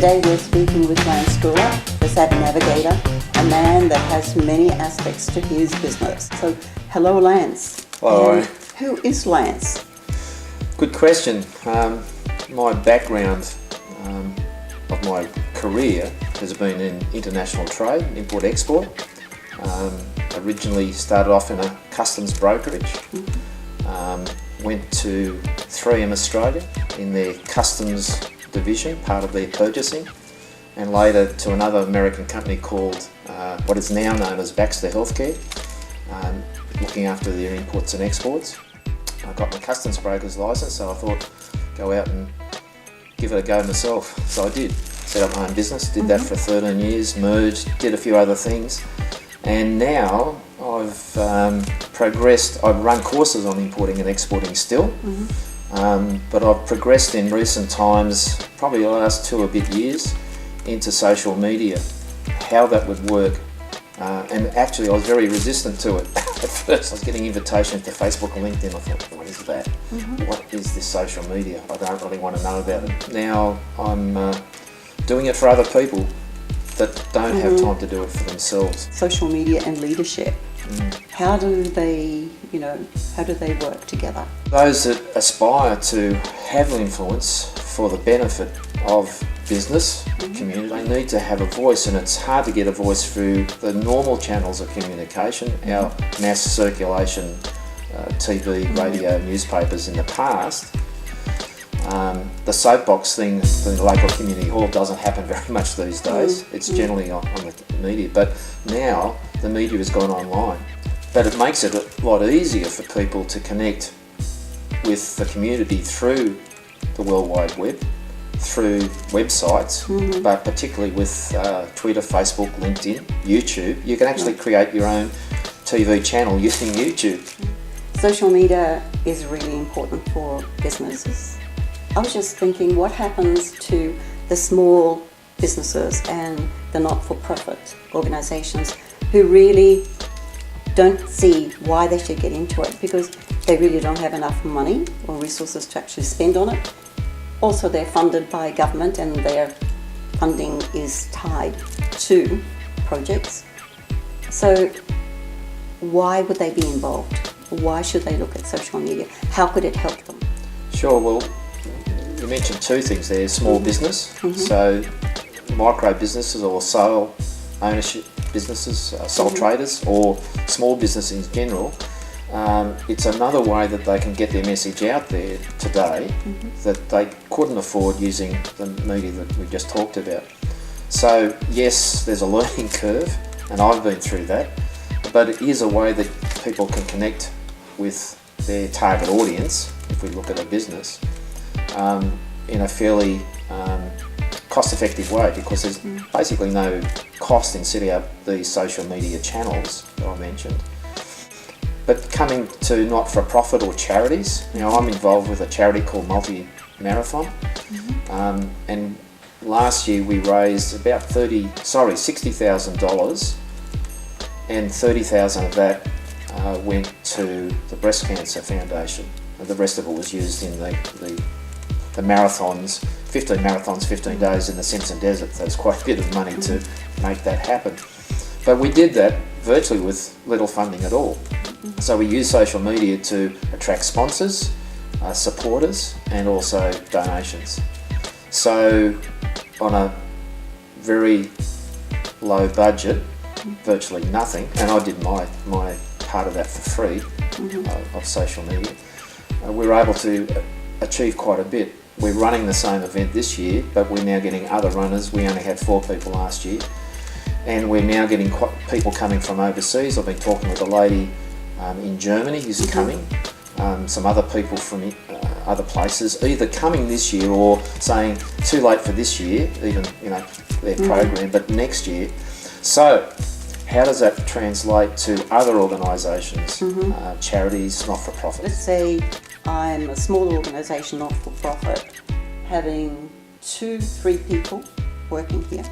Today we're speaking with Lance Gula, the Savvy Navigator, a man that has many aspects to his business. So, hello Lance. Hello. And who is Lance? Good question. My background of my career has been in international trade, import-export. Originally started off in a customs brokerage. Went to 3M Australia in their customs division, part of their purchasing, and later to another American company called what is now known as Baxter Healthcare, looking after their imports and exports. I got my customs broker's license, so I thought go out and give it a go myself. So I did. Set up my own business, did that for 13 years, merged, did a few other things, and now I've progressed. I've run courses on importing and exporting still, but I've progressed in recent times, probably the last 2 a bit years, into social media, how that would work. And actually I was very resistant to it. At first I was getting invitations to Facebook and LinkedIn. I thought, what is that? What is this social media? I don't really want to know about it. Now I'm doing it for other people that don't have time to do it for themselves. Social media and leadership. How do they work together? Those that aspire to have influence for the benefit of business, community, they need to have a voice, and it's hard to get a voice through the normal channels of communication, our mass circulation, TV, radio, newspapers in the past. The soapbox thing in the local community hall doesn't happen very much these days. It's generally on the media, but now the media has gone online. But it makes it a lot easier for people to connect with the community through the World Wide Web, through websites, but particularly with Twitter, Facebook, LinkedIn, YouTube. You can actually create your own TV channel using YouTube. Social media is really important for businesses. I was just thinking, what happens to the small businesses and the not-for-profit organisations who really don't see why they should get into it because they really don't have enough money or resources to actually spend on it. Also, they're funded by government and their funding is tied to projects. So why would they be involved? Why should they look at social media? How could it help them? Sure, well, you mentioned 2 things there, small business, so micro businesses or sole ownership businesses, sole traders or small businesses in general. It's another way that they can get their message out there today that they couldn't afford using the media that we just talked about. So yes, there's a learning curve, and I've been through that, but it is a way that people can connect with their target audience, if we look at a business, in a fairly cost-effective way, because there's basically no cost in setting up these social media channels that I mentioned. But coming to not-for-profit or charities, I'm involved with a charity called Multi-Marathon, and last year we raised about $60,000, and $30,000 of that went to the Breast Cancer Foundation, and the rest of it was used in the marathons, 15 marathons, 15 days in the Simpson Desert. So it's quite a bit of money to make that happen. But we did that virtually with little funding at all. So we use social media to attract sponsors, supporters, and also donations. So on a very low budget, virtually nothing, and I did my part of that for free, of social media, we were able to achieve quite a bit. We're running the same event this year, but we're now getting other runners. We only had 4 people last year, and we're now getting people coming from overseas. I've been talking with a lady in Germany who's coming, some other people from other places, either coming this year or saying too late for this year, even their program, but next year. So how does that translate to other organisations, charities, not-for-profit? Let's say I'm a small organisation, not-for-profit, having 2-3 people working here.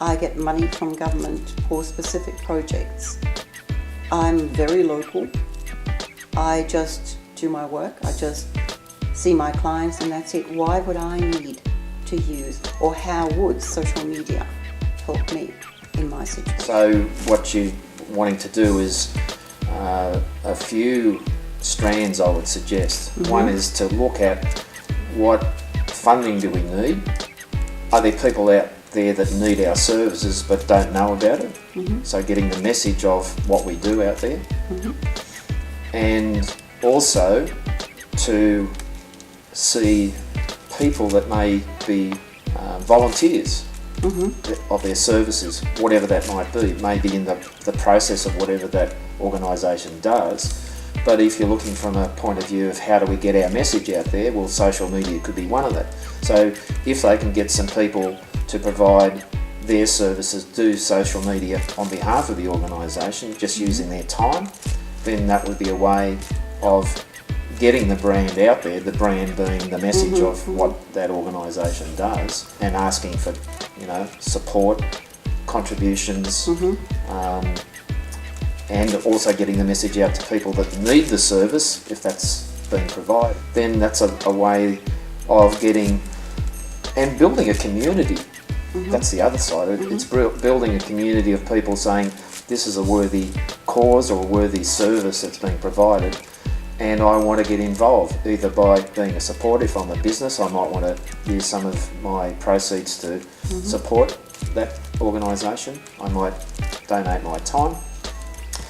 I get money from government for specific projects. I'm very local. I just do my work. I just see my clients and that's it. Why would I need to use, or how would social media help me in my situation? So what you're wanting to do is a few strands, I would suggest. One is to look at what funding do we need. Are there people out there that need our services but don't know about it? So getting the message of what we do out there. And also to see people that may be volunteers of their services, whatever that might be. It may be in the process of whatever that organisation does. But if you're looking from a point of view of how do we get our message out there, well, social media could be one of that. So if they can get some people to provide their services, do social media on behalf of the organisation, just using their time, then that would be a way of getting the brand out there, the brand being the message of what that organisation does, and asking for, support, contributions, and also getting the message out to people that need the service, if that's being provided. Then that's a way of getting and building a community. That's the other side. It's building a community of people saying this is a worthy cause or a worthy service that's being provided, and I want to get involved, either by being a supporter. If I'm a business, I might want to use some of my proceeds to support that organisation. I might donate my time.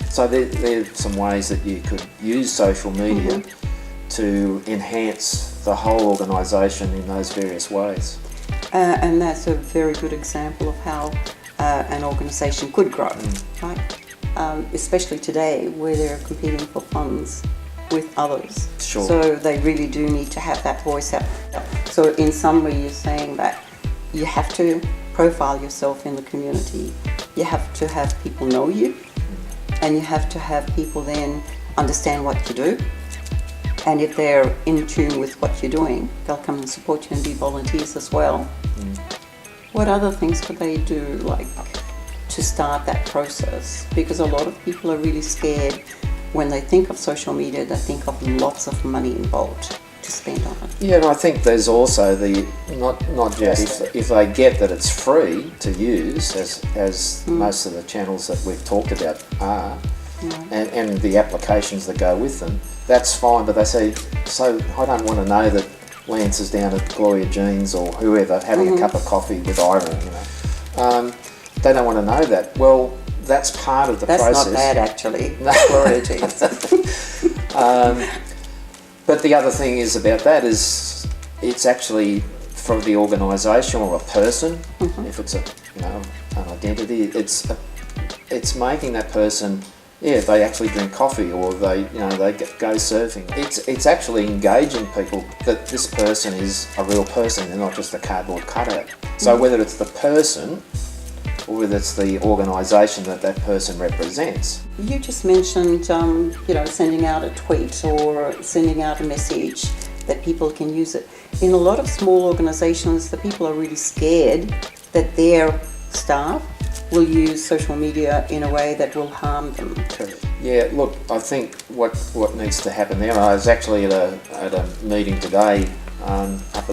So there are some ways that you could use social media to enhance the whole organisation in those various ways. And that's a very good example of how an organisation could grow, right? Especially today, where they're competing for funds with others. Sure. So they really do need to have that voice out. So in summary, you're saying that you have to profile yourself in the community. You have to have people know you, and you have to have people then understand what you do. And if they're in tune with what you're doing, they'll come and support you and be volunteers as well. What other things could they do, like, to start that process? Because a lot of people are really scared when they think of social media. They think of lots of money involved to spend on it. Yeah, and I think there's also the not just if they get that it's free to use, as most of the channels that we've talked about are, and the applications that go with them. That's fine, but they say, so I don't want to know that Lance is down at Gloria Jean's or whoever having a cup of coffee with Irene, They don't want to know that. Well, that's part of the process. That's not bad, actually. Gloria Jean's. But the other thing is about that is it's actually from the organisation or a person, if it's an identity, it's making that person, they actually drink coffee or they go surfing. It's actually engaging people that this person is a real person, they're not just a cardboard cutout. So whether it's the person or whether it's the organisation that person represents. You just mentioned, sending out a tweet or sending out a message that people can use it. In a lot of small organisations, the people are really scared that their staff will use social media in a way that will harm them. Yeah, look, I think what needs to happen there, I was actually at a meeting today up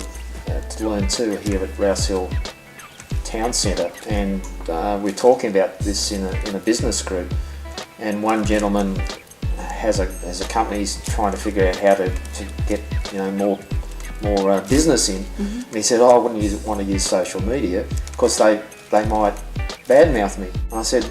at Learn 2 here at Rouse Hill Town Centre, and we're talking about this in a business group, and one gentleman has a company, he's trying to figure out how to get more business in, and he said, I wouldn't want to use social media because they might badmouth me. And I said,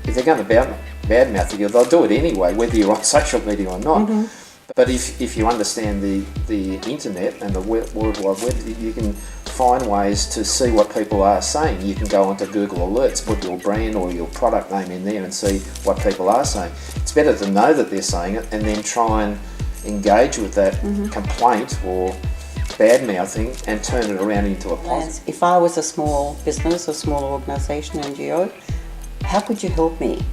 if they're going to badmouth you, they'll do it anyway, whether you're on social media or not. But if you understand the internet and the World Wide Web, you can find ways to see what people are saying. You can go onto Google Alerts, put your brand or your product name in there and see what people are saying. It's better to know that they're saying it and then try and engage with that complaint or bad-mouthing and turn it around into a positive. If I was a small business, a small organisation, NGO, how could you help me?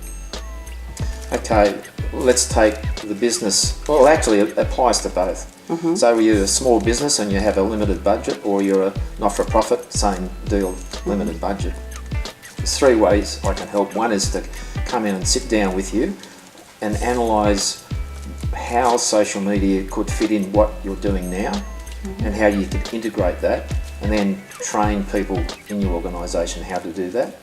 Okay, let's take the business. Well, actually, it applies to both. So you're a small business and you have a limited budget, or you're a not-for-profit, same deal, limited budget. There's three ways I can help. One is to come in and sit down with you and analyse how social media could fit in what you're doing now and how you could integrate that, and then train people in your organisation how to do that.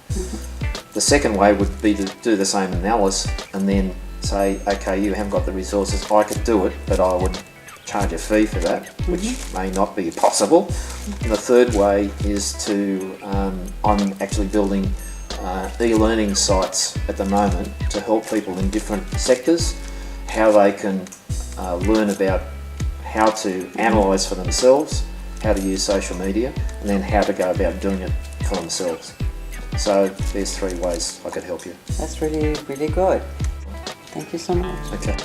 The second way would be to do the same analysis and then say, okay, you haven't got the resources, I could do it, but I would charge a fee for that, which may not be possible. And the third way is to, I'm actually building e-learning sites at the moment to help people in different sectors, how they can learn about how to analyse for themselves, how to use social media, and then how to go about doing it for themselves. So there's 3 ways I could help you. That's really, really good. Thank you so much. Okay.